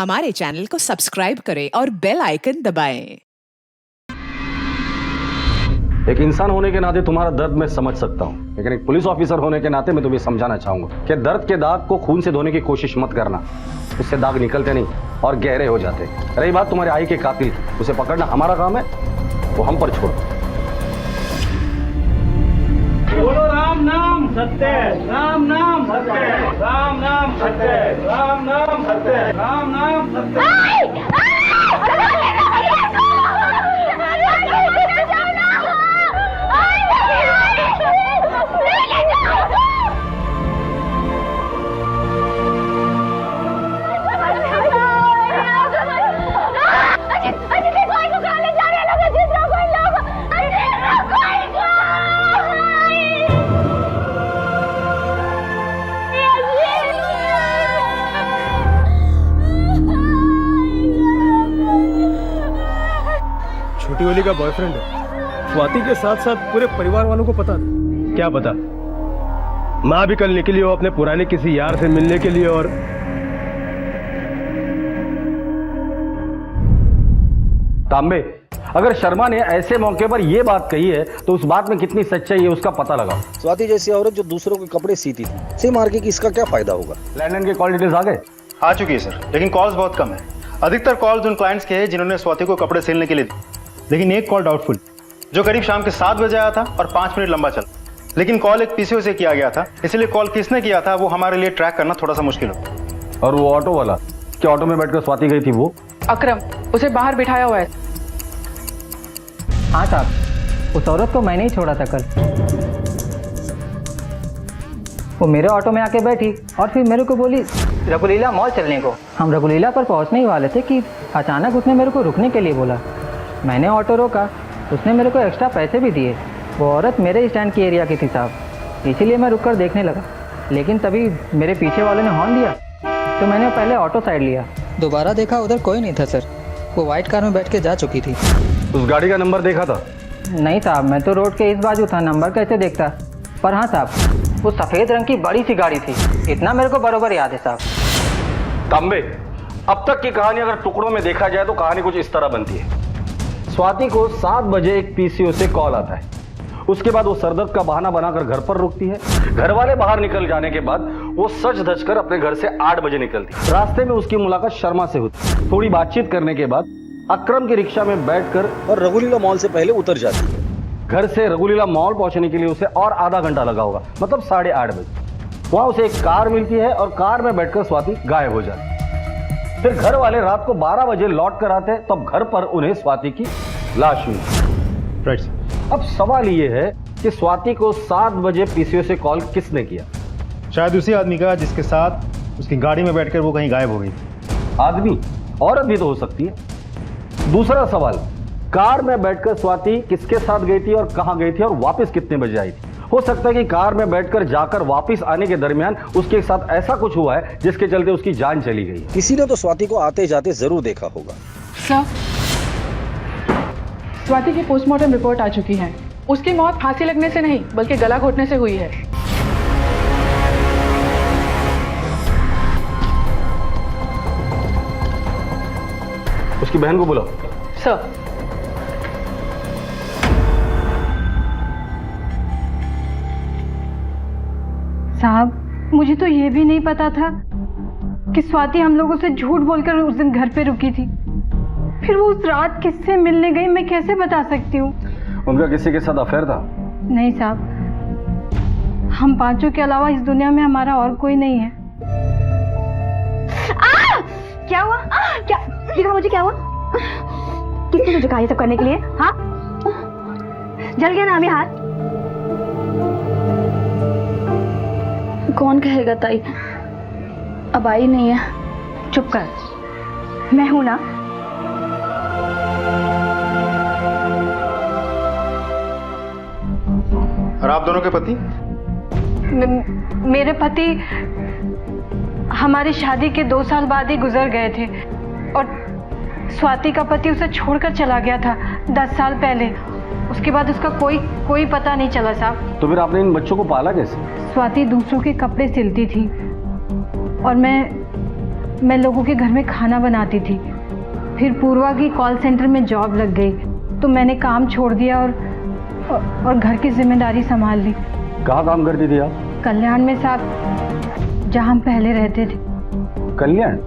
हमारे चैनल को सब्सक्राइब करें और बेल आइकन दबाएं। एक इंसान होने के नाते तुम्हारा दर्द मैं समझ सकता हूँ, लेकिन एक पुलिस ऑफिसर होने के नाते मैं तुम्हें समझाना चाहूंगा कि दर्द के दाग को खून से धोने की कोशिश मत करना। उससे दाग निकलते नहीं और गहरे हो जाते। रही बात तुम्हारे आई के कातिल की, उसे पकड़ना हमारा काम है, वो हम पर छोड़ो। बोलो राम नाम सत्य, राम नाम सत्य, राम नाम सत्य, राम नाम सत्य, राम नाम सत्य। छोटी वाली का बॉयफ्रेंड है। स्वाति के साथ साथ पूरे परिवार वालों को पता था। क्या पता? माँ भी कल निकली हो अपने पुराने किसी यार से मिलने के लिए। और तांबे, अगर शर्मा ने ऐसे मौके पर यह बात कही है तो उस बात में कितनी सच्चाई है उसका पता लगाओ। स्वाति जैसी औरत जो दूसरों के कपड़े सीती थी, से मार के इसका क्या फायदा होगा? लैंडन के कॉल डिटेल्स आ गए? आ चुकी है सर, लेकिन कॉल्स बहुत कम है। अधिकतर कॉल्स उन क्लाइंट्स के हैं जिन्होंने स्वाति को कपड़े सिलने के लिए दी, लेकिन एक कॉल डाउटफुल जो करीब शाम के 7 बजे आया था और 5 मिनट लंबा चला। लेकिन कॉल एक पीसीओ से किया गया था, इसलिए कॉल किसने किया था वो हमारे लिए ट्रैक करना थोड़ा सा मुश्किल हो। और वो ऑटो वाला, क्या ऑटो में बैठकर स्वाति गई थी वो? अकरम, उसे बाहर बिठाया हुआ है। हाँ साहब, उस औरत को मैंने ही छोड़ा था कल। वो मेरे ऑटो में आके बैठी और फिर मेरे को बोली रघुलीला मॉल चलने को। हम रघुलीला पर पहुंचने ही वाले थे कि अचानक उसने मेरे को रुकने के लिए बोला। मैंने ऑटो रोका, उसने मेरे को एक्स्ट्रा पैसे भी दिए। वो औरत मेरे स्टैंड की एरिया की थी साहब, इसीलिए मैं रुककर देखने लगा। लेकिन तभी मेरे पीछे वाले ने हॉर्न दिया तो मैंने पहले ऑटो साइड लिया। दोबारा देखा, उधर कोई नहीं था सर। वो वाइट कार में बैठ के जा चुकी थी। उस गाड़ी का नंबर देखा था? नहीं साहब, मैं तो रोड के इस बाजू था, नंबर कैसे देखता। पर हाँ साहब, वो सफ़ेद रंग की बड़ी सी गाड़ी थी, इतना मेरे को बरोबर याद है साहब। तांबे, अब तक की कहानी अगर टुकड़ों में देखा जाए तो कहानी कुछ इस तरह बनती है। स्वाति को 7 बजे एक पीसीओ से कॉल आता है। उसके बाद वो सरदर्द का बहाना बनाकर घर पर रुकती है। घर वाले बाहर निकल जाने के बाद वो सज धज कर अपने घर से 8 बजे निकलती। रास्ते में उसकी मुलाकात शर्मा से होती। थोड़ी बातचीत करने के बाद अकरम की रिक्शा में बैठकर और रघुलीला मॉल से पहले उतर जाती है। घर से रघुलीला मॉल पहुंचने के लिए उसे और आधा घंटा लगा होगा, मतलब 8:30 बजे। वहां उसे एक कार मिलती है और कार में बैठकर स्वाति गायब हो जाती। फिर घर वाले रात को 12 बजे लौट कर आते, तब घर पर उन्हें स्वाति की लाश मिली। राइट। अब सवाल ये है कि स्वाति को 7 बजे पीसीओ से कॉल किसने किया? शायद उसी आदमी का जिसके साथ उसकी गाड़ी में बैठकर वो कहीं गायब हो गई थी। आदमी? औरत भी तो हो सकती है। दूसरा सवाल, कार में बैठकर स्वाति किसके साथ गई थी और कहां गई थी और वापस कितने बजे आई थी? हो सकता है कि कार में बैठकर जाकर वापस आने के दरमियान उसके साथ ऐसा कुछ हुआ है जिसके चलते उसकी जान चली गई। किसी ने तो स्वाति को आते जाते जरूर देखा होगा। सर, स्वाति की पोस्टमार्टम रिपोर्ट आ चुकी है। उसकी मौत फांसी लगने से नहीं बल्कि गला घोटने से हुई है। उसकी बहन को बुलाओ। सर। साहब, मुझे तो ये भी नहीं पता था कि स्वाति हम लोगों से झूठ बोलकर उस दिन घर पे रुकी थी। फिर वो उस रात किससे मिलने गई, मैं कैसे बता सकती हूँ? उनका किसी के साथ अफेयर था? नहीं साहब, हम पांचों के अलावा इस दुनिया में हमारा और कोई नहीं है। क्या हुआ? क्या दिखा मुझे, क्या हुआ? किसने तुझे कहा ये सब करने के लिए? हाँ, जल गया ना अभी हाथ? कौन कहेगा ताई, अब आई नहीं है। चुप कर, मैं हूं ना। और आप दोनों के पति? मेरे पति हमारी शादी के 2 साल बाद ही गुजर गए थे और स्वाति का पति उसे छोड़कर चला गया था 10 साल पहले। उसके बाद उसका कोई पता नहीं चला साहब। तो फिर आपने इन बच्चों को पाला कैसे? स्वाति दूसरों के कपड़े सिलती थी और मैं मैं लोगों के घर में खाना बनाती थी। फिर पूर्वा की कॉल सेंटर में जॉब लग गई तो मैंने काम छोड़ दिया और घर की जिम्मेदारी संभाल ली। कहाँ काम करती थी आप? कल्याण में साहब, जहाँ हम पहले रहते थे। कल्याण?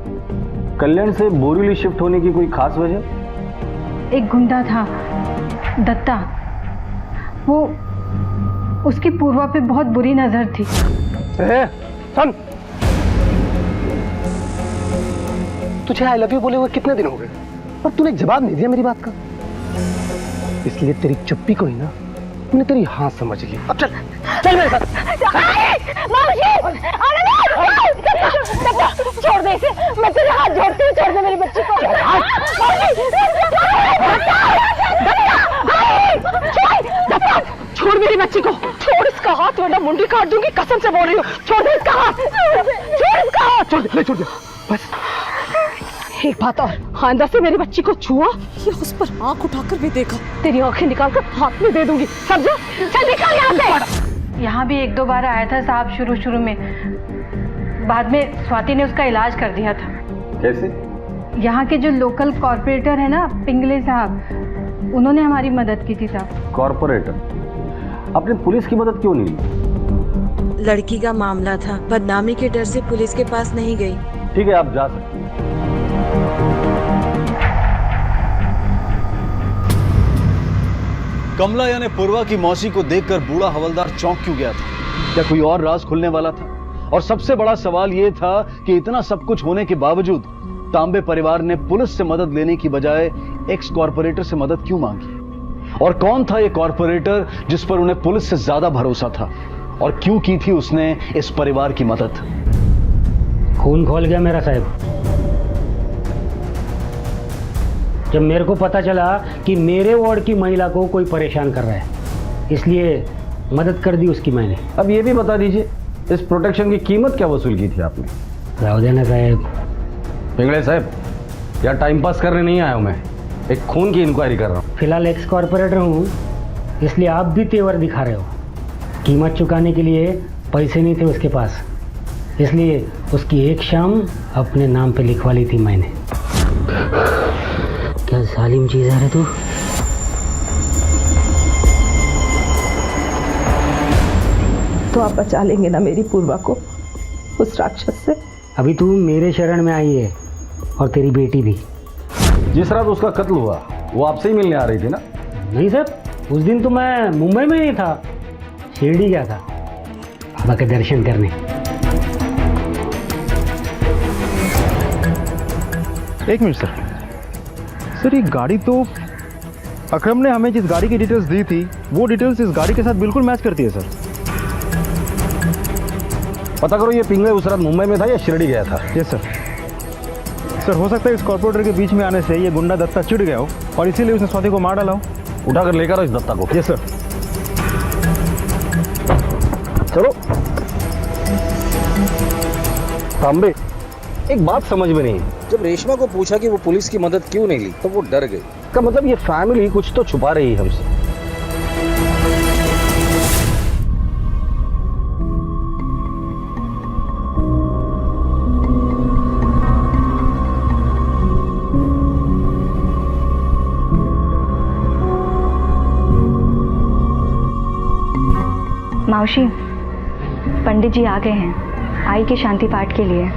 कल्याण से बोरीवली शिफ्ट होने की कोई खास वजह? एक गुंडा था, दत्ता, वो उसकी पूर्वा पे बहुत बुरी नजर थी। सुन, तुझे आई लव यू बोले हुए कितने दिन हो गए और तूने जवाब नहीं दिया मेरी बात का, इसलिए तेरी चुप्पी को ही ना तूने तेरी हाँ समझ ली। अब चल चल मेरे साथ। छोड़ दे इसे, मैं तेरे हाथ जोड़ती हूँ, छोड़ दे मेरी बच्ची को। छोड़ मेरी बच्ची को, छोड़ इसका हाथ, वरना मुंडी काट दूंगी, कसम से बोल रही हूँ। छोड़ दे इसका हाथ, छोड़ इसका हाथ। छोड़ दे, छोड़ दे बस। एक बात और, आइंदा से मेरी बच्ची को छुआ या उस पर आंख उठाकर भी देखा, तेरी आंखें निकालकर हाथ में दे दूंगी, समझा? चल निकल यहाँ से। यहाँ भी 1-2 बार आया था साहब शुरू में, बाद में स्वाति ने उसका इलाज कर दिया था। कैसे? यहाँ के जो लोकल कॉर्पोरेटर है ना, पिंगले साहब, उन्होंने हमारी मदद की थी साहब। कॉर्पोरेटर? आपने पुलिस की मदद क्यों नहीं ली? लड़की का मामला था, बदनामी के डर से पुलिस के पास नहीं गई। ठीक है, आप जा सकते हैं। कमला यानी पूर्वा की मौसी को देखकर बूढ़ा हवलदार चौंक क्यों गया था? क्या कोई और राज खुलने वाला था? और सबसे बड़ा सवाल यह था कि इतना सब कुछ होने के बावजूद तांबे परिवार ने पुलिस से मदद लेने की बजाय एक्स कॉर्पोरेटर से मदद क्यों मांगी? और कौन था यह कॉर्पोरेटर जिस पर उन्हें पुलिस से ज्यादा भरोसा था? और क्यों की थी उसने इस परिवार की मदद? खून खोल गया मेरा साहब जब मेरे को पता चला कि मेरे वार्ड की महिला को कोई परेशान कर रहा है, इसलिए मदद कर दी उसकी मैंने। अब ये भी बता दीजिए, इस प्रोटेक्शन की कीमत क्या वसूल की थी आपने? जाओ देना साहब। पिंगले साहब, यार टाइम पास करने नहीं आया हूं मैं, एक खून की इंक्वायरी कर रहा हूं। फिलहाल एक्स कॉर्पोरेटर हूँ, इसलिए आप भी तेवर दिखा रहे हो। कीमत चुकाने के लिए पैसे नहीं थे उसके पास, इसलिए उसकी एक शाम अपने नाम पे लिखवा ली थी मैंने। क्या जालिम चीज है रे तू। तो आप बचा लेंगे ना मेरी पूर्वा को उस राक्षस से? अभी तू मेरे शरण में आई है और तेरी बेटी भी। जिस रात उसका कत्ल हुआ वो आपसे ही मिलने आ रही थी ना? नहीं सर, उस दिन तो मैं मुंबई में ही था, शिरडी गया था बाबा के दर्शन करने। एक मिनट सर, ये गाड़ी तो अकरम ने हमें जिस गाड़ी की डिटेल्स दी थी वो डिटेल्स इस गाड़ी के साथ बिल्कुल मैच करती है सर। पता करो ये पिंगले उस रात मुंबई में था या शिरडी गया था? Yes sir. सर हो सकता है इस कॉर्पोरेटर के बीच में आने से ये गुंडा दत्ता चिढ़ गया हो और इसीलिए उसने स्वाति को मार डाला हो। उठाकर लेकर आओ इस दत्ता को। Yes sir. चलो। तांबे, एक बात समझ में नहीं, जब रेशमा को पूछा कि वो पुलिस की मदद क्यों नहीं ली तो वो डर गई। का मतलब ये फैमिली कुछ तो छुपा रही है हमसे। मौसी, पंडित जी आ गए हैं आई के शांति पाठ के लिए।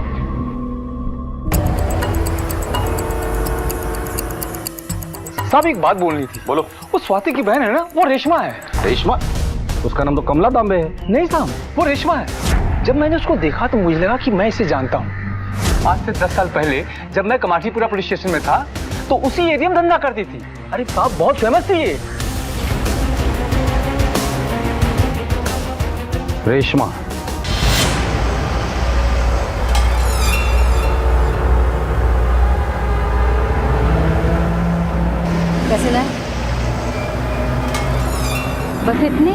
साहब एक बात बोलनी थी। बोलो। वो स्वाति की बहन है ना, वो रेशमा है। रेशमा? उसका नाम तो कमला तांबे है। नहीं साहब, वो रेशमा है। जब मैंने उसको देखा तो मुझे लगा कि मैं इसे जानता हूँ। आज से 10 साल पहले जब मैं कमाठीपुरा पुलिस स्टेशन में था तो उसी एरिया में धंधा करती थी। अरे साहब बहुत फेमस थी ये। रेशमा? कैसे लाए? बस इतने?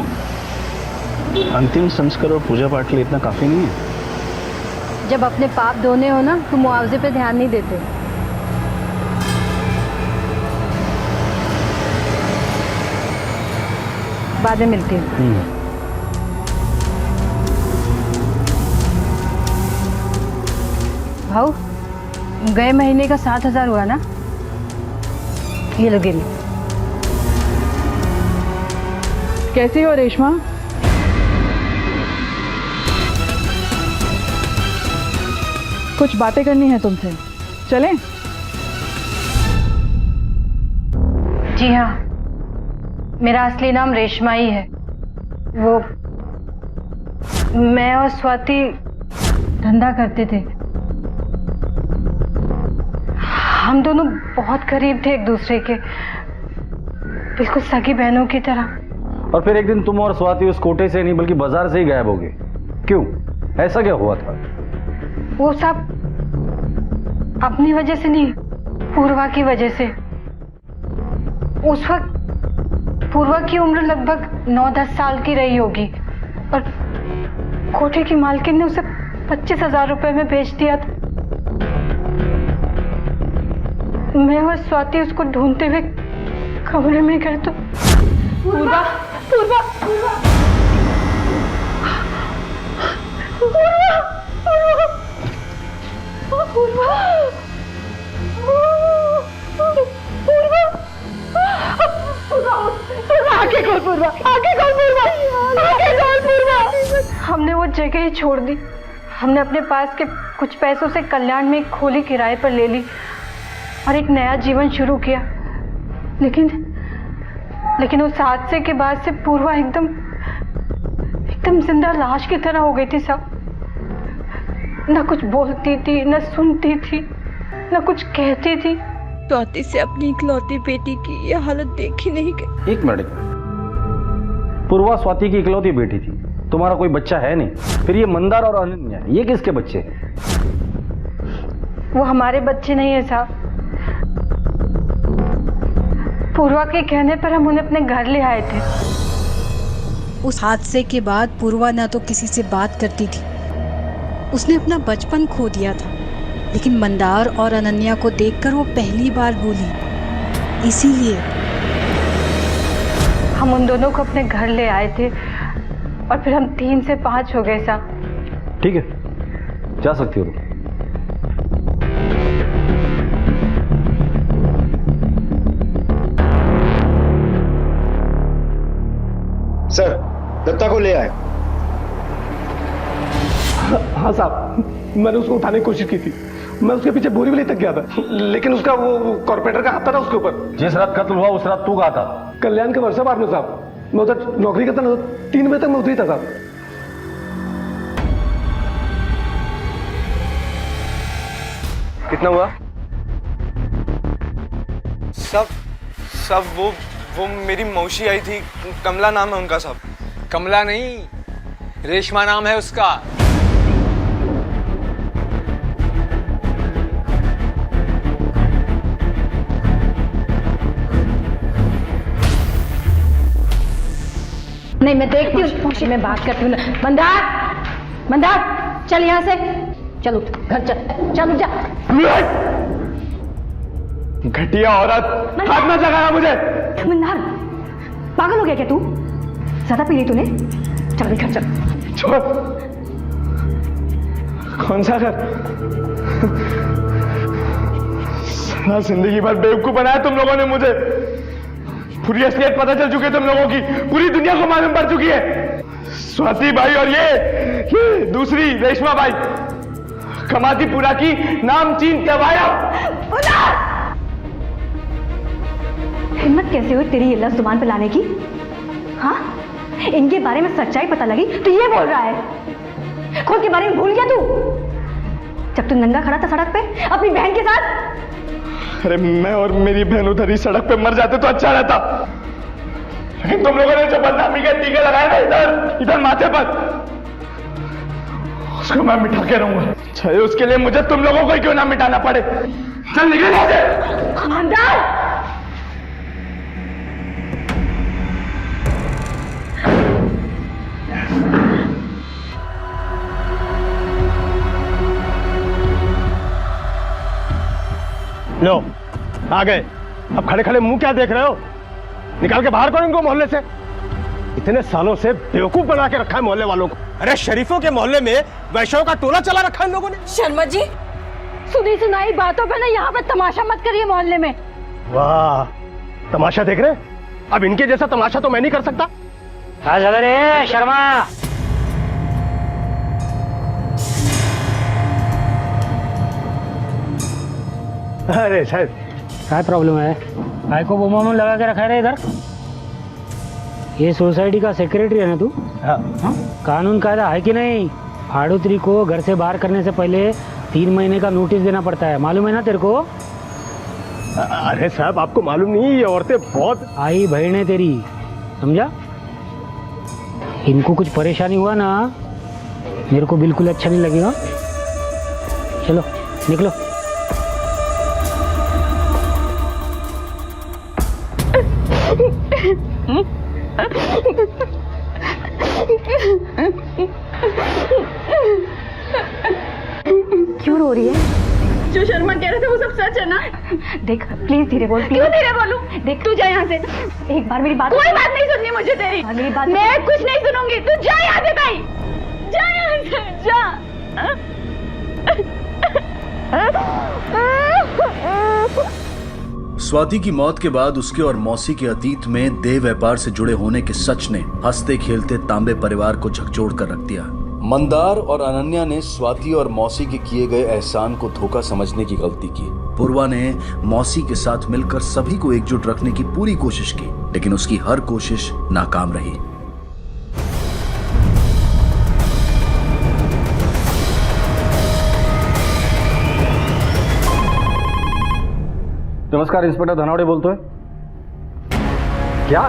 अंतिम संस्कार और पूजा पाठ के लिए इतना काफी नहीं है। जब अपने पाप धोने हो ना तो मुआवजे पे ध्यान नहीं देते। बाद में मिलती हूँ। भाऊ, गए महीने का 7,000 हुआ ना, ये लो गिन। कैसी हो रेशमा? कुछ बातें करनी है तुमसे, चलें? जी हाँ, मेरा असली नाम रेशमा ही है। वो मैं और स्वाति धंधा करते थे। हम दोनों बहुत करीब थे एक दूसरे के, बिल्कुल सगी बहनों की तरह। और फिर एक दिन तुम और स्वाति उस कोटे से नहीं बल्कि बाजार से ही गायब हो गए। क्यों? ऐसा क्या हुआ था? वो सब अपनी वजह से नहीं, पूर्वा की वजह से। उस वक्त पूर्वा की उम्र लगभग 9-10 साल की रही होगी और कोठे की मालकिन ने उसे 25,000 रुपए में बेच दिया था। मैं और स्वाति उसको ढूंढते हुए कमरे में गए तो पूर्वा पूर्वा पूर्वा पूर्वा हमने वो जगह ही छोड़ दी। हमने अपने पास के कुछ पैसों से कल्याण में एक खोली किराए पर ले ली और एक नया जीवन शुरू किया। लेकिन उस हादसे के बाद से पूर्वा एकदम जिंदा लाश की तरह हो गई थी साहब। न कुछ बोलती थी, न सुनती थी, न कुछ कहती थी। स्वाति से अपनी इकलौती बेटी की ये हालत देखी नहीं गई। एक मिनट। पूर्वा स्वाति की इकलौती बेटी थी, तुम्हारा कोई बच्चा है नहीं। फिर ये मंदार और अनन्या, ये किसके बच्चे हैं? वो हमारे बच्चे नहीं है साहब। पूर्वा के कहने पर हम उन्हें अपने घर ले आए थे। उस हादसे के बाद पूर्वा ना तो किसी से बात करती थी, उसने अपना बचपन खो दिया था। लेकिन मंदार और अनन्या को देखकर वो पहली बार बोली। इसीलिए हम उन दोनों को अपने घर ले आए थे और फिर हम 3 से 5 हो गए साहब। ठीक है, जा सकती हो तुम। सर, दत्ता को ले आए। हाँ साहब, मैंने उसको उठाने की कोशिश की थी। मैं उसके पीछे बोरीवली तक गया था, लेकिन उसका वो कॉर्पोरेटर का हाथ था ना उसके ऊपर। जिस रात कत्ल हुआ उस रात तू कहाँ था? कल्याण के वर्षा बार में साहब। मैं उधर नौकरी करता ना, 3 बजे तक मैं उधर ही था साहब। कितना हुआ? सब वो मेरी मौसी आई थी, कमला नाम है उनका सब। कमला नहीं, रेशमा नाम है उसका। नहीं, मैं देखती हूँ, मैं बात करती हूँ। मंदार चल यहाँ से, चल उठ, घर चल उठ जा। घटिया औरत, हाथ मत लगाना मुझे। मंदार, पागल हो गया क्या तू? ज्यादा पी ली तूने? चल घर चल। छोड़। कौन सा घर? सारा जिंदगी भर बेवकूफ बनाया तुम लोगों ने मुझे। पूरी असलियत पता चल चुकी है तुम लोगों की, पूरी दुनिया को मालूम पड़ चुकी है। स्वाति भाई और ये दूसरी रेशमा भाई कमातीपुरा की नामचीन दवाया। हिम्मत कैसे हुई तेरी ये लफ्ज़ जुबान पे लाने की? हाँ, इनके बारे में सच्चाई पता लगी तो ये बोल रहा है। खुद के बारे में भूल गया तू? जब तू नंगा खड़ा था सड़क पे अपनी बहन के साथ। अरे मैं और मेरी बहन उधर ही सड़क पे मर जाते तो अच्छा रहता, लेकिन तुम लोगों ने जो बदनामी के टीके लगाए ना इधर माथे पर, उसको मैं मिटा के रहूंगा, चाहे उसके लिए मुझे तुम लोगों को क्यों ना मिटाना पड़े। चल निकल यहाँ से। मंदार, लो आ गए। अब खड़े खड़े मुंह क्या देख रहे हो? निकाल के बाहर करो इनको मोहल्ले से। इतने सालों से बेवकूफ बना के रखा है मोहल्ले वालों को। अरे शरीफों के मोहल्ले में वैश्यों का टोला चला रखा है इन लोगों ने। शर्मा जी, सुनी सुनाई बातों पे ना यहाँ पे तमाशा मत करिए मोहल्ले में। वाह, तमाशा देख रहे? अब इनके जैसा तमाशा तो मैं नहीं कर सकता। अरे शर्मा, अरे साहब, क्या प्रॉब्लम है? भाई को बोमा में लगा के रखा है इधर। ये सोसाइटी का सेक्रेटरी है ना तू? हाँ। कानून कायदा है कि नहीं? फाड़ूत्री को घर से बाहर करने से पहले 3 महीने का नोटिस देना पड़ता है, मालूम है ना तेरे को? अरे साहब, आपको मालूम नहीं, ये औरतें बहुत आई बहन है तेरी, समझा? इनको कुछ परेशानी हुआ ना, मेरे को बिल्कुल अच्छा नहीं लगेगा। चलो निकलो। क्यों रो रही है? जो शर्मा कह रहे थे वो सब सच है ना? देख प्लीज धीरे बोल। क्यों धीरे बोलूं? देख तू जा यहाँ से। एक बार मेरी बात। कोई बात नहीं सुननी मुझे तेरी। मेरी बात। मैं कुछ नहीं सुनूंगी। तू जा यहाँ से भाई, जा यहाँ से, जा। स्वाति की मौत के बाद उसके और मौसी के अतीत में देह व्यापार से जुड़े होने के सच ने हंसते खेलते तांबे परिवार को झकझोर कर रख दिया। मंदार और अनन्या ने स्वाति और मौसी के किए गए एहसान को धोखा समझने की गलती की। पूर्वा ने मौसी के साथ मिलकर सभी को एकजुट रखने की पूरी कोशिश की, लेकिन उसकी हर कोशिश नाकाम रही। नमस्कार, इंस्पेक्टर धनावड़े बोलते हैं। क्या?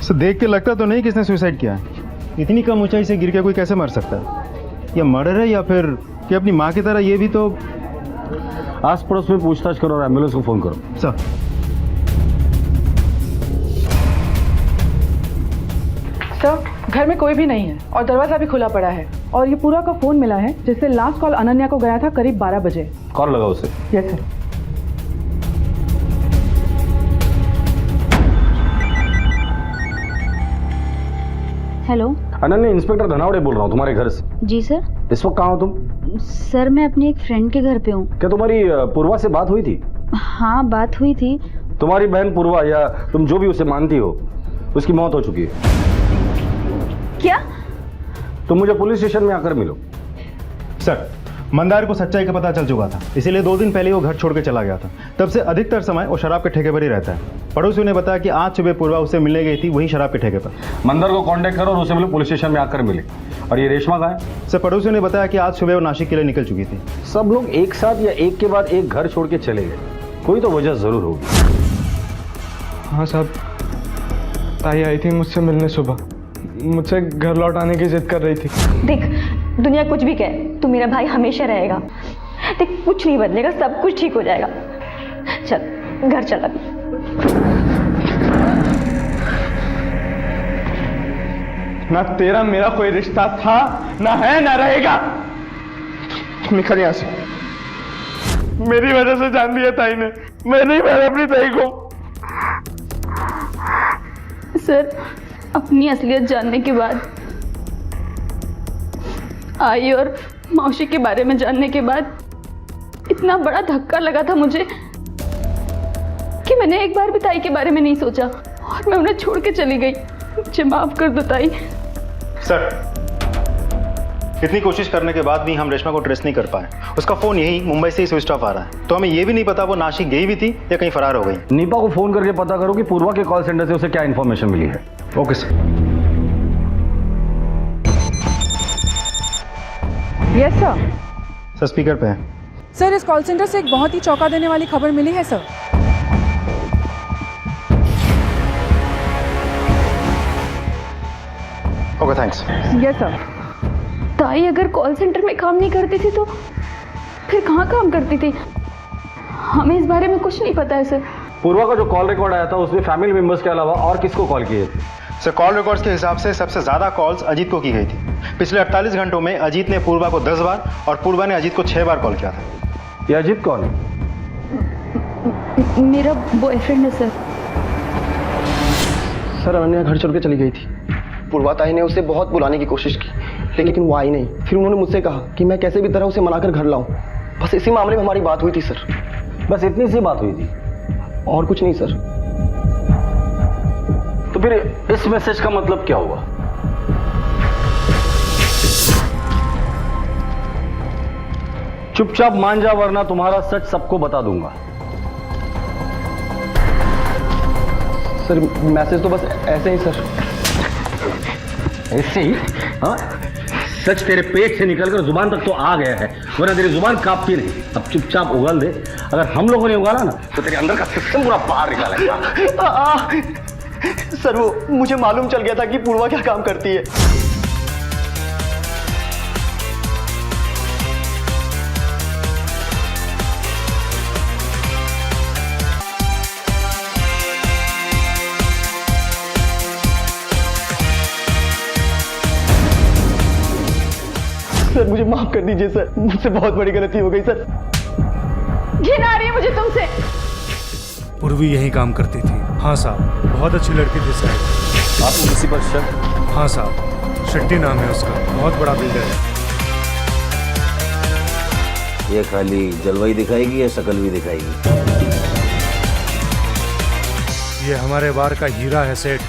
सर, देख के लगता तो नहीं किसने सुसाइड किया है। इतनी कम ऊंचाई से गिर के कोई कैसे मर सकता है? या मर्डर है या फिर कि अपनी माँ की तरह ये भी तो। आस पड़ोस में पूछताछ करो और एम्बुलेंस को फोन करो। सर। सर, घर में कोई भी नहीं है और दरवाजा भी खुला पड़ा है, और ये पूरा का फोन मिला है जिससे लास्ट कॉल अनन्या को गया था करीब 12 बजे। कॉल लगा उसे। Yes sir. Hello Ananya, inspector Dhanawade बोल रहा हूँ तुम्हारे घर से। जी सर। इस वक्त कहाँ हो तुम? सर मैं अपने एक फ्रेंड के घर पे हूँ। क्या तुम्हारी पूर्वा से बात हुई थी? हाँ बात हुई थी। तुम्हारी बहन पूर्वा, या तुम जो भी उसे मानती हो, उसकी मौत हो चुकी है। क्या? तुम मुझे पुलिस स्टेशन में आकर मिलो। सर, मंदार को सच्चाई का पता चल चुका था, इसीलिए 2 दिन पहले वो घर छोड़ के चला गया था। तब से अधिकतर समय वो शराब के ठेके पर ही रहता है। पड़ोसियों ने बताया कि आज सुबह पूर्वा उससे मिलने गई थी, वही शराब के ठेके पर। मंदार को कांटेक्ट करो और उसे बोलो पुलिस स्टेशन में आकर मिले। और ये रेशमा कहाँ है? सर, पड़ोसियों ने बताया कि आज सुबह वो नासिक के लिए निकल चुकी थी। सब लोग एक साथ या एक के बाद एक घर छोड़ के चले गए, कोई तो वजह जरूर होगी। हाँ साहब, ताई आई थी मुझसे मिलने सुबह, मुझसे घर लौट आने की जिद कर रही थी। देख, दुनिया कुछ भी कहे, तू मेरा भाई हमेशा रहेगा। देख, कुछ नहीं बदलेगा, सब कुछ ठीक हो जाएगा। चल घर चल। अभी ना तेरा मेरा कोई रिश्ता था, ना है, ना रहेगा। निकल यहां से। मेरी वजह से जान दिया ताई ने। मैं नहीं मारा अपनी ताई को। सर, अपनी असलियत जानने के बाद, आई और मौसी के बारे में जानने के बाद इतना बड़ा धक्का लगा था मुझे कि मैंने एक बार भी ताई के बारे में नहीं सोचा और मैं उन्हें छोड़ के चली गई। मुझे माफ कर दो ताई। सर, इतनी कोशिश करने के बाद भी हम रेशमा को ट्रेस नहीं कर पाए। उसका फोन यही मुंबई से ही स्विच ऑफ आ रहा है, तो हमें यह भी नहीं पता वो नासिक गई भी थी या कहीं फरार हो गई। नीपा को फोन करके पता करो कि पूर्वा के कॉल सेंटर से उसे क्या इन्फॉर्मेशन मिली है। Okay sir. Yes sir. Sir, speaker पे है। सर, इस कॉल सेंटर से एक बहुत ही चौंका देने वाली खबर मिली है sir. Okay, thanks. Yes sir. ताई अगर कॉल सेंटर में काम नहीं करती थी तो फिर कहाँ काम करती थी? हमें इस बारे में कुछ नहीं पता है सर। पूर्वा का जो कॉल रिकॉर्ड आया था उसमें फैमिली मेंबर्स के अलावा और किसको कॉल किए थे? सर कॉल रिकॉर्ड्स के हिसाब से सबसे ज्यादा कॉल्स अजीत को की गई थी। पिछले 48 घंटों में अजीत ने पूर्वा को 10 बार और पूर्वा ने अजीत को 6 बार कॉल किया था। ये अजीत कौन है? मेरा बॉयफ्रेंड है सर। सर अनन्या घर छोड़ के चली गई थी। पूर्वा ताई ने उसे बहुत बुलाने की कोशिश की, लेकिन वो आई नहीं। फिर उन्होंने मुझसे कहा कि मैं कैसे भी तरह उसे मनाकर घर लाऊं। बस इसी मामले में हमारी बात हुई थी सर। बस इतनी सी बात हुई थी और कुछ नहीं सर। तो फिर इस मैसेज का मतलब क्या हुआ? चुपचाप मान जा वरना तुम्हारा सच सबको बता दूंगा। सर मैसेज तो बस ऐसे ही सर। ऐसे ही? हाँ, सच तेरे पेट से निकलकर जुबान तक तो आ गया है, वरना तेरी जुबान कांपती नहीं। अब चुपचाप उगल दे। अगर हम लोगों ने उगाला ना तो तेरे अंदर का सिस्टम पूरा बाहर निकालेगा। सर वो मुझे मालूम चल गया था कि पूर्वा क्या काम करती है। सर मुझे माफ कर दीजिए सर, मुझसे बहुत बड़ी गलती हो गई सर। घिन आ रही है मुझे तुमसे। पूर्वी यही काम करती थी। हाँ साहब, बहुत अच्छी लड़की थी साहब। आपको किसी पर शक? हाँ साहब, शेट्टी नाम है उसका, बहुत बड़ा बिल्डर है। ये खाली जलवा ही दिखाएगी या शक्ल भी दिखाएगी? ये हमारे बार का हीरा है सेठ।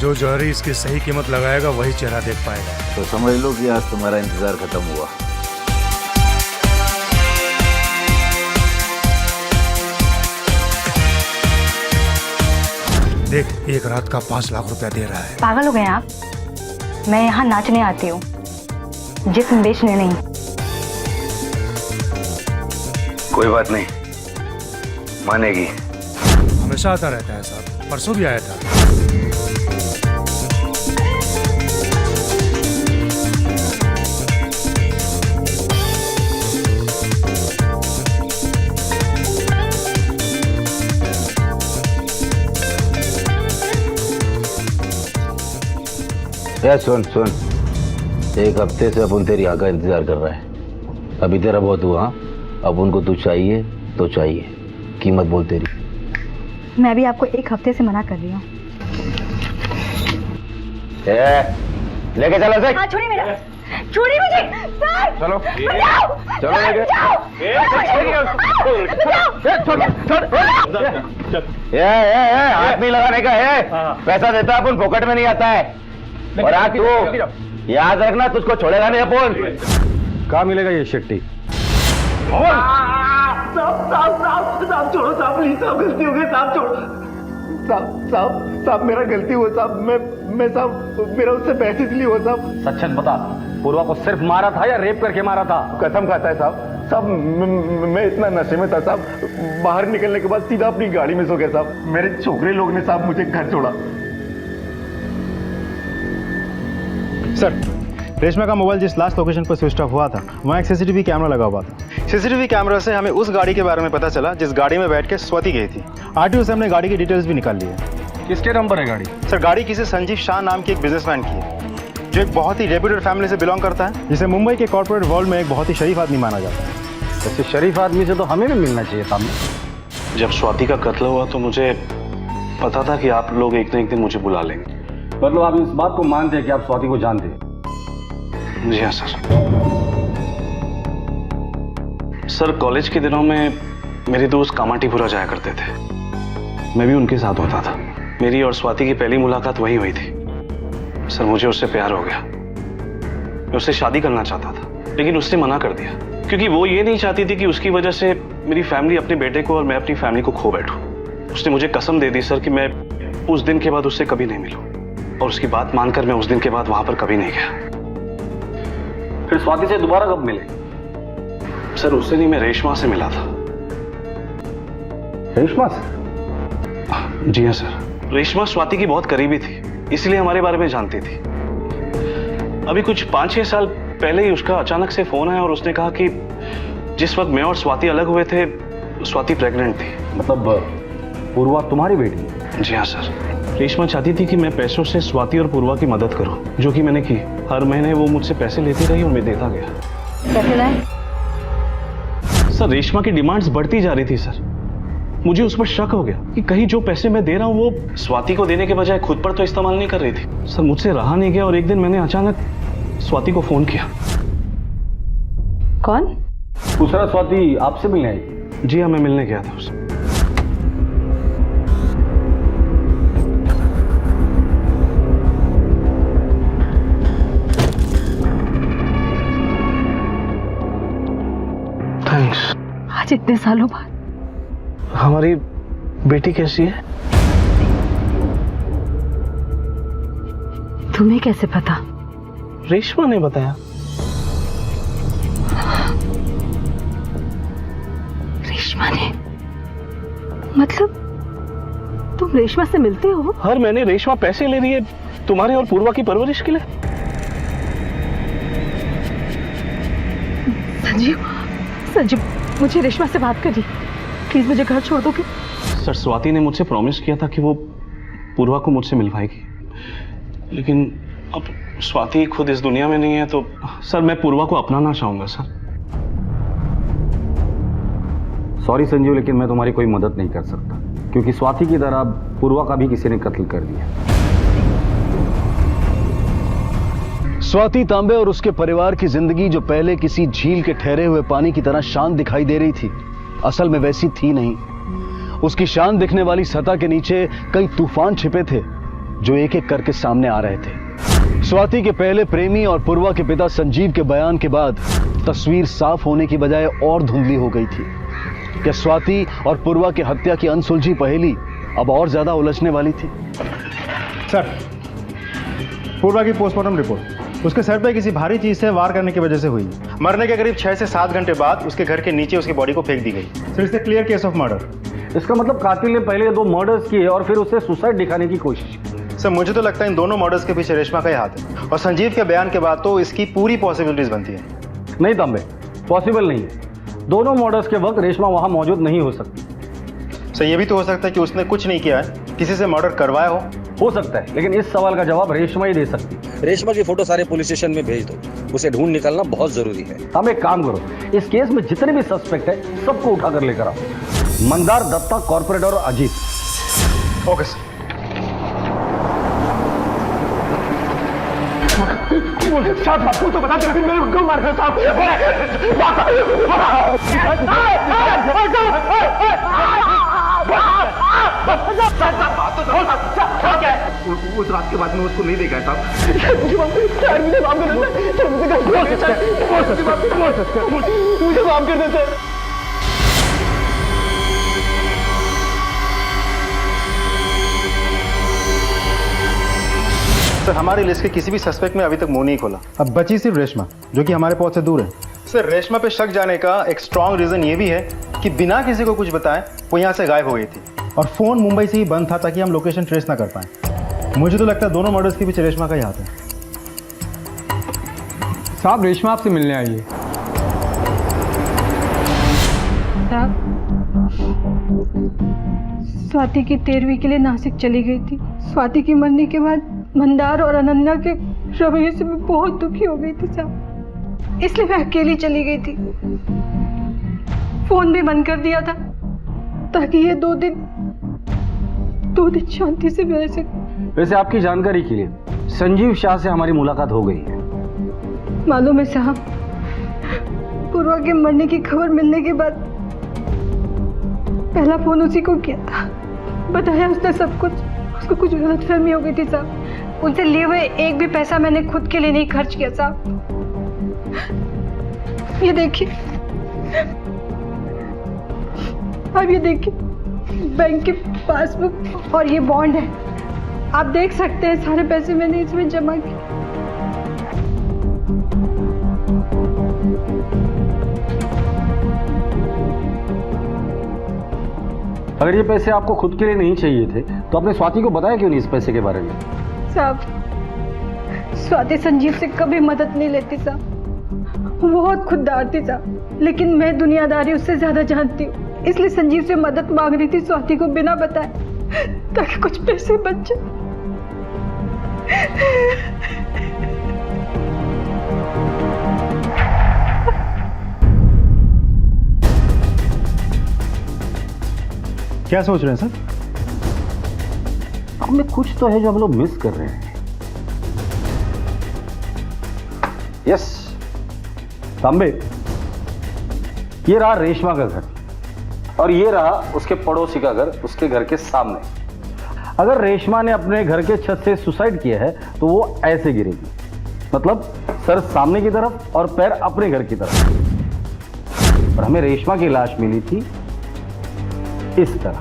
जो जौहरी इसकी सही कीमत लगाएगा वही चेहरा देख पाएगा। तो समझ लो कि आज तुम्हारा इंतजार खत्म हुआ। देख, एक रात का 5 लाख रुपया दे रहा है। पागल हो गए आप? मैं यहाँ नाचने आती हूँ, जिस्म बेचने नहीं। कोई बात नहीं, मानेगी। हमेशा आता रहता है साहब, परसों भी आया था। सुन सुन, एक हफ्ते से अपन तेरी आका इंतजार कर रहा है। अभी तेरा बहुत हुआ। अब उनको तू चाहिए तो चाहिए, कीमत बोल तेरी। मैं भी आपको एक हफ्ते से मना कर रही हूँ। लेके चलो सर। हाँ, छोड़िए मेरा, छोड़िए मुझे सर। चलो चलो लेके। हाथ नहीं लगाने का है। पैसा देता है अपन, पॉकेट में नहीं आता है। और आज तू याद रखना, तुझको छोड़ेगा नहीं अपन। कहाँ मिलेगा ये शेट्टी? साहब छोड़ो साहब, प्लीज साहब, गलती हो गई साहब, छोड़ो साहब, मेरा गलती हुआ साहब। मैं साहब, मेरा उससे बहस इसलिए हुआ साहब। सच सच बता, पूर्वा को सिर्फ मारा था या रेप करके मारा था? कसम खाता है साहब। मैं इतना नशे में था साहब, बाहर निकलने के बाद सीधा अपनी गाड़ी में सो गया साहब। मेरे छोकरे लोग ने साहब मुझे घर छोड़ा। सर, रेशमा का मोबाइल जिस लास्ट लोकेशन पर स्विच ऑफ हुआ था, वहाँ एक सीसीटीवी कैमरा लगा हुआ था। सीसीटीवी कैमरा से हमें उस गाड़ी के बारे में पता चला जिस गाड़ी में बैठ के स्वाति गई थी। आरटीओ से हमने गाड़ी की डिटेल्स भी निकाल ली है। किसके नंबर है गाड़ी? सर, गाड़ी किसी संजीव शाह नाम के एक बिजनेसमैन की है, जो एक बहुत ही रेप्यूटेड फैमिली से बिलोंग करता है, जिसे मुंबई के कॉर्पोरेट वर्ल्ड में एक बहुत ही शरीफ आदमी माना जाता है। ऐसे शरीफ आदमी से तो हमें भी मिलना चाहिए था। जब स्वाति का कत्ल हुआ तो मुझे पता था कि आप लोग एक न एक दिन मुझे बुला लेंगे। मतलब आप इस बात को मानते हैं कि आप स्वाति को जानते हैं? जी हाँ सर। सर, कॉलेज के दिनों में मेरे दोस्त कामाटीपुरा जाया करते थे। मैं भी उनके साथ होता था। मेरी और स्वाति की पहली मुलाकात वहीं हुई थी। सर, मुझे उससे प्यार हो गया। मैं उससे शादी करना चाहता था, लेकिन उसने मना कर दिया, क्योंकि वो ये नहीं चाहती थी कि उसकी वजह से मेरी फैमिली अपने बेटे को और मैं अपनी फैमिली को खो बैठूं। उसने मुझे कसम दे दी सर कि मैं उस दिन के बाद उससे कभी नहीं मिलूं, और उसकी बात मानकर मैं उस दिन के बाद वहां पर कभी नहीं गया। फिर स्वाति से दोबारा कब मिले? सर, उससे नहीं, मैं रेशमा से मिला था। रेशमा से? जी हाँ सर। रेशमा स्वाति की बहुत करीबी थी, इसलिए हमारे बारे में जानती थी। अभी कुछ 5-6 साल पहले ही उसका अचानक से फोन आया और उसने कहा कि जिस वक्त मैं और स्वाति अलग हुए थे, स्वाति प्रेग्नेंट थी। मतलब पूर्वा तुम्हारी बेटी? जी हाँ सर। रेशमा चाहती थी कि मैं पैसों से स्वाति और पूर्वा की मदद करूं, जो कि मैंने की। हर महीने वो मुझसे पैसे लेती रही और मैं देता गया। कैसे लाए? सर, रेशमा की डिमांड्स बढ़ती जा रही थी सर। मुझे उस पर शक हो गया कि कहीं जो पैसे मैं दे रहा हूं वो स्वाति को देने के बजाय खुद पर तो इस्तेमाल नहीं कर रही थी। सर, मुझसे रहा नहीं गया और एक दिन मैंने अचानक स्वाति को फोन किया। कौन? दूसरा स्वाति आपसे मिलने आई? जी हाँ, मैं मिलने गया था उससे। थैंक्स। आज इतने सालों बाद। हमारी बेटी कैसी है? तुम्हें कैसे पता? रेशमा ने बताया। रेशमा ने? मतलब तुम रेशमा से मिलते हो? हर महीने रेशमा पैसे ले रही है तुम्हारे और पूर्वा की परवरिश के लिए। संजीव, संजीव, मुझे रेशमा से बात करनी, प्लीज मुझे घर छोड़ दोगे? सर, स्वाति ने मुझसे प्रॉमिस किया था कि वो पूर्वा को मुझसे मिलवाएगी, लेकिन अब स्वाति खुद इस दुनिया में नहीं है, तो सर मैं पूर्वा को अपनाना चाहूंगा सर। सॉरी संजीव, लेकिन मैं तुम्हारी कोई मदद नहीं कर सकता, क्योंकि स्वाति की तरह पूर्वा का भी किसी ने कत्ल कर दिया। स्वाति तांबे और उसके परिवार की जिंदगी जो पहले किसी झील के ठहरे हुए पानी की तरह शांत दिखाई दे रही थी, असल में वैसी थी नहीं। उसकी शांत दिखने वाली सतह के नीचे कई तूफान छिपे थे जो एक एक करके सामने आ रहे थे। स्वाति के पहले प्रेमी और पूर्वा के पिता संजीव के बयान के बाद तस्वीर साफ होने की बजाय और धुंधली हो गई थी। क्या स्वाति और पूर्वा की हत्या की अनसुलझी पहेली अब और ज्यादा उलझने वाली थी? सर, पूर्वा की पोस्टमार्टम रिपोर्ट उसके सर पे किसी भारी चीज से वार करने की वजह से हुई। मरने के करीब 6 से 7 घंटे बाद उसके घर के नीचे उसकी बॉडी को फेंक दी गई। Sir, it's clear case of murder. इसका मतलब कातिल ने पहले 2 मर्डर्स किए और फिर उसे सुसाइड दिखाने की कोशिश की। सर, मुझे तो लगता है इन दोनों मर्डर्स के पीछे रेशमा का ही हाथ है, और संजीव के बयान के बाद तो इसकी पूरी पॉसिबिलिटीज बनती है। नहीं तांबे, पॉसिबल नहीं। दोनों मर्डर्स के वक्त रेशमा वहां मौजूद नहीं हो सकती। सर, ये भी तो हो सकता है कि उसने कुछ नहीं किया है, किसी से मर्डर करवाया हो सकता है, लेकिन इस सवाल का जवाब रेशमा ही दे सकती। रेशमा की फोटो सारे पुलिस स्टेशन में भेज दो, उसे ढूंढ निकालना बहुत जरूरी है। हम एक काम करो, इस केस में जितने भी सस्पेक्ट है सबको उठाकर लेकर आओ। मंदार, दत्ता, कॉर्पोरेट और अजीत। Okay sir. साहब, तो बता दो, फिर मेरे को क्यों मार रहे हो उस रात के बाद में उसको नहीं देखा था। मुझे माफ कर देते। सर, हमारी लिस्ट के किसी भी सस्पेक्ट में अभी तक मुंह नहीं खोला। अब बची सिर्फ रेशमा, जो कि हमारे पहुंच से दूर है। सर, रेशमा पे शक जाने का एक स्ट्रॉन्ग रीजन ये भी है कि बिना किसी को कुछ बताए वो यहाँ से गायब हो गई थी, और फोन मुंबई से ही बंद था ताकि हम लोकेशन ट्रेस ना कर पाए। मुझे तो लगता है दोनों मर्डर्स के पीछे रेशमा का ही हाथ है। साहब, रेशमा आपसे मिलने आई है। स्वाति की 13वीं के लिए नासिक चली गई थी। स्वाति के मरने के बाद मंदार और अनन्या के रवैये से मैं बहुत दुखी हो गई थी साहब, इसलिए मैं अकेली चली गई थी। फोन भी बंद कर दिया था ताकि ये 2 दिन शांति से रह सके। वैसे आपकी जानकारी के लिए संजीव शाह से हमारी मुलाकात हो गई है। मालूम है साहब, पूर्वा के मरने की खबर मिलने के बाद पहला फोन उसी को किया था। बताया उसने सब कुछ। उसको कुछ गलतफहमी हो गई थी साहब। उनसे लिए हुए एक भी पैसा मैंने खुद के लिए नहीं खर्च किया साहब। ये देखिए, अब ये देखिए, बैंक की पासबुक और ये बॉन्ड है। आप देख सकते हैं सारे पैसे मैंने इसमें जमा किए। अगर ये पैसे आपको खुद के लिए नहीं चाहिए थे तो आपने स्वाति को बताया क्यों नहीं इस पैसे के बारे में? साहब, स्वाति संजीव से कभी मदद नहीं लेती साहब, वो बहुत खुददार थी साहब, लेकिन मैं दुनियादारी उससे ज्यादा जानती हूँ, इसलिए संजीव से मदद मांग रही थी स्वाति को बिना बताए। ताकि कुछ पैसे बच जाए। क्या सोच रहे हैं सर? हमें कुछ तो है जो हम लोग मिस कर रहे हैं। यस तांबे, ये रहा रेशमा का घर और ये रहा उसके पड़ोसी का घर, उसके घर के सामने। अगर रेशमा ने अपने घर के छत से सुसाइड किया है तो वो ऐसे गिरेगी, मतलब सर सामने की तरफ और पैर अपने घर की तरफ। और हमें रेशमा की लाश मिली थी इस तरह,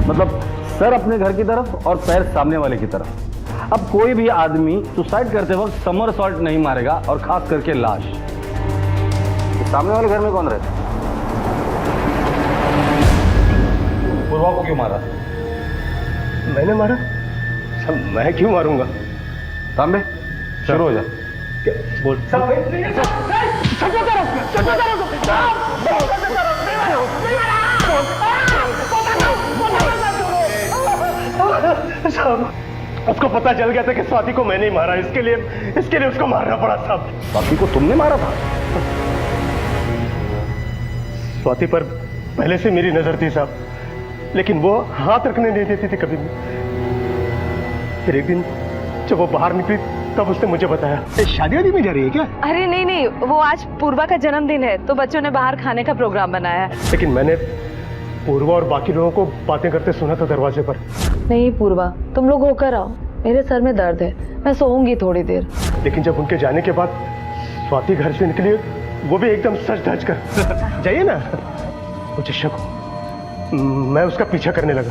मतलब सर अपने घर की तरफ और पैर सामने वाले की तरफ। अब कोई भी आदमी सुसाइड करते वक्त समरसॉल्ट नहीं मारेगा, और खास करके लाश। सामने वाले घर में कौन रहता है? पूर्वा को क्यों मारा? मैंने मारा? मैं क्यों मारूंगा? तांबे शुरू हो जा। बोल। उसको पता चल गया था कि स्वाति को मैंने ही मारा, इसके लिए उसको मारना पड़ा साहब। स्वाति को तुमने मारा था? स्वाति पर पहले से मेरी नजर थी साहब, लेकिन वो हाथ रखने नहीं देती थी कभी भी। फिर एक दिन जब वो बाहर निकली तब उसने मुझे बताया। शादी वादी में जा रही है क्या? अरे नहीं, वो आज पूर्वा का जन्मदिन है तो बच्चों ने बाहर खाने का प्रोग्राम बनाया है। लेकिन मैंने पूर्वा और बाकी लोगों को बातें करते सुना था दरवाजे पर। नहीं पूर्वा, तुम लोग होकर आओ, मेरे सर में दर्द है, मैं सोऊंगी थोड़ी देर। लेकिन जब उनके जाने के बाद स्वाति घर से निकली, वो भी एकदम सच धज कर। जाइए ना। मुझे शक हो, मैं उसका पीछा करने लगा।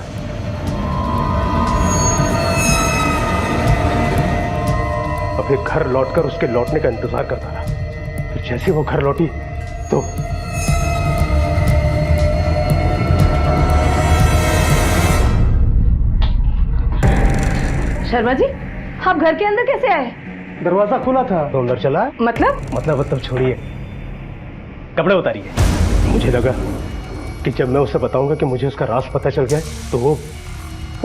अपने घर लौटकर उसके लौटने का इंतजार करता रहा। फिर जैसे वो घर लौटी तो शर्मा जी, आप घर के अंदर कैसे आए? दरवाजा खुला था तो अंदर चला। मतलब छोड़िए, कपड़े उतारिए। मुझे लगा कि जब मैं उसे बताऊंगा कि मुझे उसका राज पता चल गया तो वो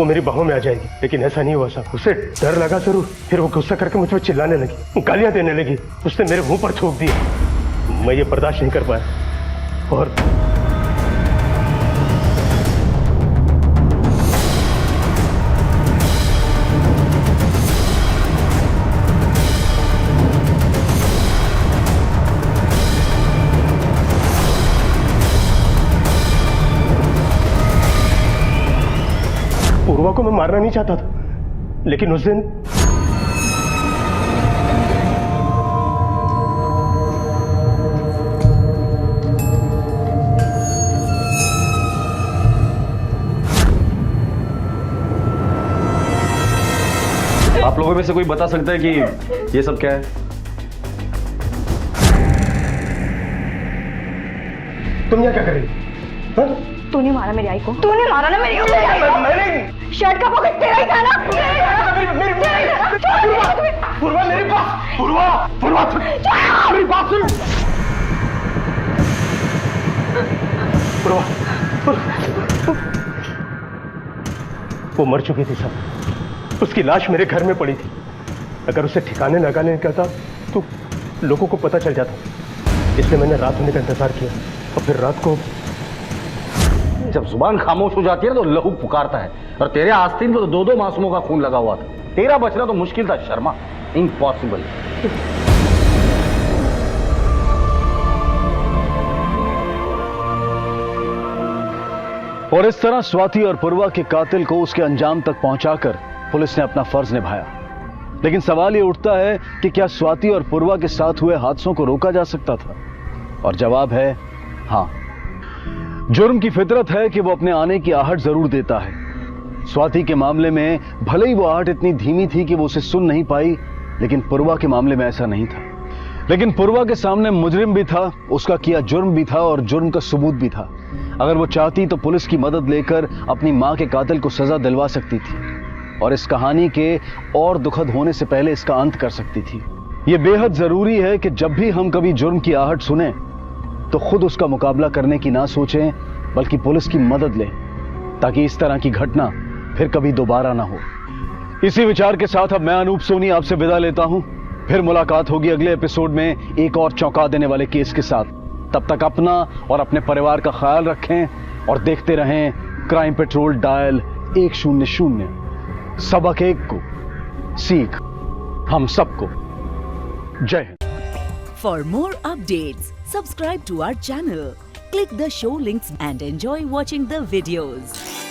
मेरी बाहों में आ जाएगी, लेकिन ऐसा नहीं हुआ साहब। उसे डर लगा जरूर, फिर वो गुस्सा करके मुझ पर चिल्लाने लगी, गालियां देने लगी। उसने मेरे मुंह पर थूक दिया। मैं ये बर्दाश्त नहीं कर पाया और पूर्वा को मैं मारना नहीं चाहता था, लेकिन उस दिन आप लोगों में से कोई बता सकता है कि ये सब क्या है? तुम यहाँ क्या कर रही? तूने मारा मेरी आई को? तूने मारा ना मेरी आई को? मैंने शर्ट का पॉकेट तेरा ही था ना? पूर्वा मेरी बात, पूर्वा मेरी बात सुन। पूर्वा वो मर चुकी थी साहब, उसकी लाश मेरे घर में पड़ी थी। अगर उसे ठिकाने लगाने का था तो लोगों को पता चल जाता, इसलिए मैंने रात होने का इंतजार किया। और फिर रात को जब जुबान खामोश हो जाती है तो लहू पुकारता है, और तेरे आस्तीन पर तो 2 मासूमों का खून लगा हुआ था। तेरा बचना तो मुश्किल था शर्मा, इम्पॉसिबल। और इस तरह स्वाति और पूर्वा के कातिल को उसके अंजाम तक पहुंचाकर पुलिस ने अपना फर्ज निभाया। लेकिन सवाल ये उठता है कि क्या स्वाति और पूर्वा के साथ हुए हादसों को रोका जा सकता था? और जवाब है हां। जुर्म की फितरत है कि वो अपने आने की आहट जरूर देता है। स्वाति के मामले में भले ही वो आहट इतनी धीमी थी कि वो उसे सुन नहीं पाई, लेकिन पूर्वा के मामले में ऐसा नहीं था। लेकिन पूर्वा के सामने मुजरिम भी था, उसका किया जुर्म भी था और जुर्म का सबूत भी था। अगर वो चाहती तो पुलिस की मदद लेकर अपनी मां के कातिल को सजा दिलवा सकती थी और इस कहानी के और दुखद होने से पहले इसका अंत कर सकती थी। यह बेहद जरूरी है कि जब भी हम कभी जुर्म की आहट सुने तो खुद उसका मुकाबला करने की ना सोचें, बल्कि पुलिस की मदद लें, ताकि इस तरह की घटना फिर कभी दोबारा ना हो। इसी विचार के साथ अब मैं अनूप सोनी आपसे विदा लेता हूं। फिर मुलाकात होगी अगले एपिसोड में एक और चौंका देने वाले केस के साथ। तब तक अपना और अपने परिवार का ख्याल रखें और देखते रहें क्राइम पेट्रोल डायल 100। सबक एक को सीख हम सबको। जय Hind. For more updates, subscribe to our channel, click the show links and enjoy watching the videos.